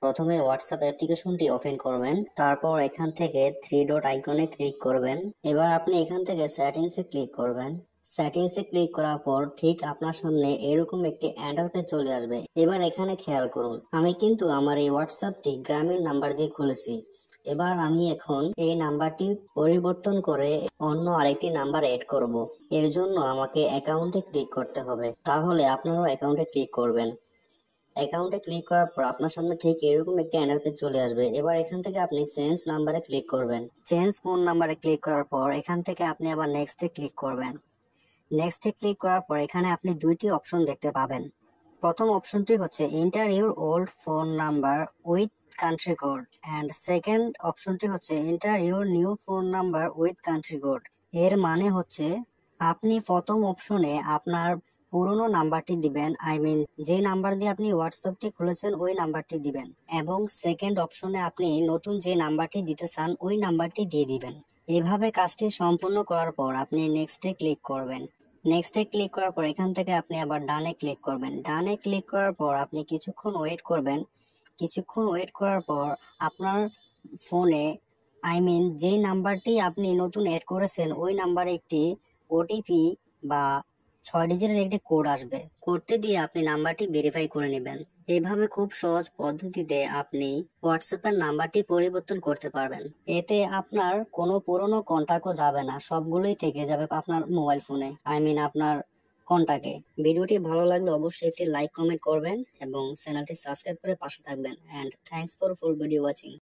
প্রথমে হোয়াটসঅ্যাপ অ্যাপ্লিকেশনটি ওপেন করবেন, তারপর এখান থেকে থ্রি ডট আইকনে ক্লিক করবেন। এবার আপনি এখান থেকে সেটিংসে ক্লিক করবেন। সেটিংসে ক্লিক করার পর ঠিক আপনার সামনে এরকম একটি ইন্টারফেস চলে আসবে। এবার এখানে খেয়াল করুন, আমি কিন্তু আমার এই হোয়াটসঅ্যাপটি গ্রামীণ নাম্বার দিয়ে খুলেছি। এবার আমি এখন এই নাম্বারটি পরিবর্তন করে অন্য আরেকটি নাম্বার এড করব। এর জন্য আমাকে অ্যাকাউন্টে ক্লিক করতে হবে, তাহলে আপনারাও অ্যাকাউন্টে ক্লিক করবেন। অ্যাকাউন্টে ক্লিক করার পর আপনার সামনে ঠিক এরকম একটা ইন্টারফেস চলে আসবে। এবার এখান থেকে আপনি চেঞ্জ নাম্বারে ক্লিক করবেন। চেঞ্জ ফোন নাম্বারে ক্লিক করার পর এখান থেকে আপনি আবার নেক্সটে ক্লিক করবেন। নেক্সটে ক্লিক করার পর এখানে আপনি দুইটি অপশন দেখতে পাবেন। প্রথম অপশনটি হচ্ছে enter your old phone number with country code, and second অপশনটি হচ্ছে enter your new phone number with country code. এর মানে হচ্ছে আপনি প্রথম অপশনে আপনার পুরনো নাম্বারটি দিবেন, যে নাম্বার দিয়ে আপনি হোয়াটসঅ্যাপটি খুলেছেন ওই নাম্বারটি দিবেন, এবং সেকেন্ড অপশনে আপনি নতুন যে নাম্বারটি দিতে চান ওই নাম্বারটি দিয়ে দিবেন। এভাবে কাজটি সম্পূর্ণ করার পর আপনি নেক্সটে ক্লিক করবেন। নেক্সটে ক্লিক করার পর এখান থেকে আপনি আবার ডানে ক্লিক করবেন। ডানে ক্লিক করার পর আপনি কিছুক্ষণ ওয়েট করবেন। কিছুক্ষণ ওয়েট করার পর আপনার ফোনে যেই নাম্বারটি আপনি নতুন এড করেছেন ওই নাম্বারে একটি ওটিপি বা 6 ডিজিটের একটি কোড আসবে। কোডটি দিয়ে আপনি নাম্বারটি ভেরিফাই করে নেবেন। এভাবে খুব সহজ পদ্ধতিতে আপনি হোয়াটসঅ্যাপের নাম্বারটি পরিবর্তন করতে পারবেন। এতে আপনার কোনো পুরনো কন্টাক্টও যাবে না, সবগুলোই থেকে যাবে আপনার মোবাইল ফোনে, আপনার কন্টাক্টে। ভিডিওটি ভালো লাগলে অবশ্যই একটি লাইক কমেন্ট করবেন এবং চ্যানেলটি সাবস্ক্রাইব করে পাশে থাকবেন। And thanks for full video watching.